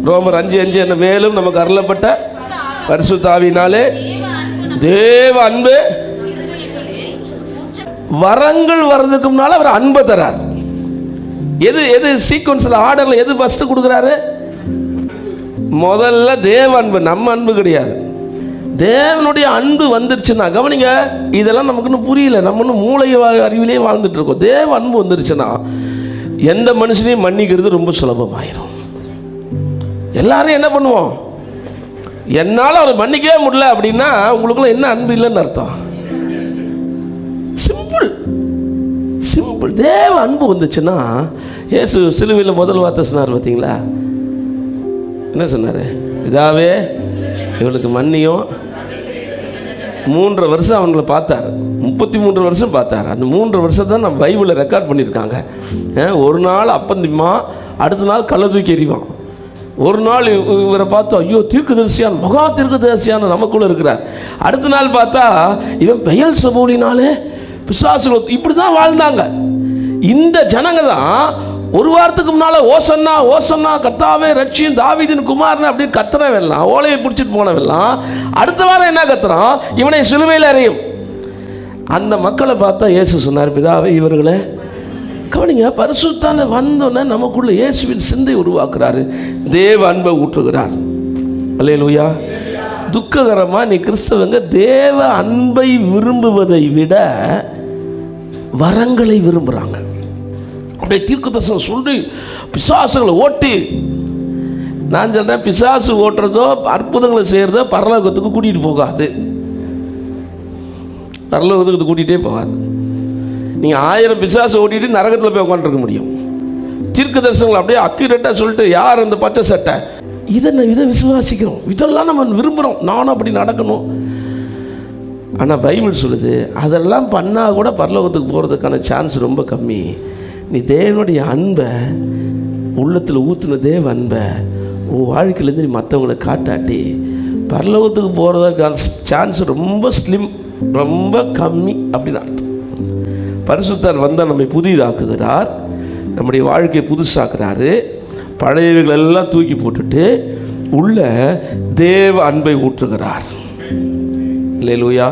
ரோமர் 5:5 என்ன? மேலும் நமக்கு அருளப்பட்ட பரிசுத்த ஆவியினாலே தேவ அன்பு. வரங்கள் வர்றதுக்கு முன்னால அவர் அன்பை தரார். எது சீக்வன்ஸில் ஆர்டரில் எது ஃபஸ்ட்டு கொடுக்குறாரு? முதல்ல தேவ அன்பு, நம்ம அன்பு கிடையாது. தேவனுடைய அன்பு வந்துருச்சுன்னா, கவனிங்க, இதெல்லாம் நமக்கு இன்னும் புரியல, நம்ம இன்னும் மூளை அறிவிலே வாழ்ந்துட்டு இருக்கோம். தேவ அன்பு வந்துருச்சுன்னா எந்த மனுஷனையும் மன்னிக்கிறது ரொம்ப சுலபமாயிரும். எல்லாரும் என்ன பண்ணுவோம்? என்னால் அவர் மன்னிக்கவே முடியல அப்படின்னா உங்களுக்குள்ள என்ன அன்பு இல்லைன்னு அர்த்தம். Simple simple. தேவ அன்பு வந்துச்சுன்னா, இயேசு சிலுவையில் முதல் வார்த்தை சொன்னார் பார்த்தீங்களா? என்ன சொன்னார்? இதாவே இவளுக்கு மன்னியும். 3 வருஷம் அவங்கள பார்த்தார், 33 வருஷம் பார்த்தார். அந்த 3 வருஷம் தான் நம்ம பைபிளில் ரெக்கார்ட் பண்ணியிருக்காங்க. ஒரு நாள் அப்பந்திமா, அடுத்த நாள் கள்ள தூக்கி எறிவான். ஒரு நாள் இவரை பார்த்தா ஐயோ தீர்க்கதரிசியான், மகா தீர்க்கதரிசியான நமக்குள்ள இருக்கிறார். அடுத்த நாள் பார்த்தா இவன் பெயல் சபூலினாலே பிசாசுகள். இப்படி தான் வாழ்ந்தாங்க இந்த ஜனங்க. தான் ஒரு வாரத்துக்கு முன்னால ஓசன்னா ஓசன்னா கர்த்தாவே ரட்சியும் தாவீதின் குமாரன் அப்படின்னு கத்துறவெல்லாம், ஓலையை பிடிச்சிட்டு போனவெல்லாம் அடுத்த வாரம் என்ன கத்துறான்? இவனை சிலுவையில் அறையும். அந்த மக்களை பார்த்தா இயேசு சொன்னார், பிதாவே இவர்களை கவனிங்க. பரிசுத்தான வந்தோன்னே நமக்குள்ள இயேசுவின் சிந்தை உருவாக்குறாரு, தேவ அன்பை ஊற்றுகிறார். அல்லேலூயா. துக்ககரமா நீ கிறிஸ்தவங்க தேவ அன்பை விரும்புவதை விட வரங்களை விரும்புகிறாங்க. அப்படியே தீர்க்கதரிசனம் சொல்லி பிசாசுகளை ஓட்டி. நான் சொல்கிறேன், பிசாசு ஓட்டுறதோ அற்புதங்களை செய்கிறதோ பரலோகத்துக்கு கூட்டிகிட்டு போகாது. பரலோகத்துக்கு கூட்டிகிட்டே போகாது. நீங்கள் 1000 பிசாசு ஓட்டிகிட்டு நரகத்தில் போய் உட்காந்துருக்க முடியும். தீர்க்கதரிசனங்களை அப்படியே அக்யூரேட்டாக சொல்லிட்டு, யார் அந்த பச்சை சட்டை, இதை விசுவாசிக்கிறோம், இதெல்லாம் நம்ம விரும்புகிறோம், நானும் அப்படி நடக்கணும். ஆனால் பைபிள் சொல்லுது, அதெல்லாம் பண்ணால் கூட பரலோகத்துக்கு போகிறதுக்கான சான்ஸ் ரொம்ப கம்மி. நீ தேவனுடைய அன்பை உள்ளத்தில் ஊற்றுன தேவ அன்பை உன் வாழ்க்கையிலேருந்து நீ மற்றவங்களை காட்டாட்டி பரலோகத்துக்கு போகிறதுக்கான சான்ஸ் ரொம்ப ஸ்லிம், ரொம்ப கம்மி அப்படின்னு அர்த்தம். பரிசுத்தர் வந்தால் நம்மை புதிதாக்குகிறார், நம்முடைய வாழ்க்கையை புதுசாக்குறாரு. பழையவைகள் எல்லாம் தூக்கி போட்டுட்டு உள்ள தேவ அன்பை ஊற்றுகிறார். அல்லேலூயா.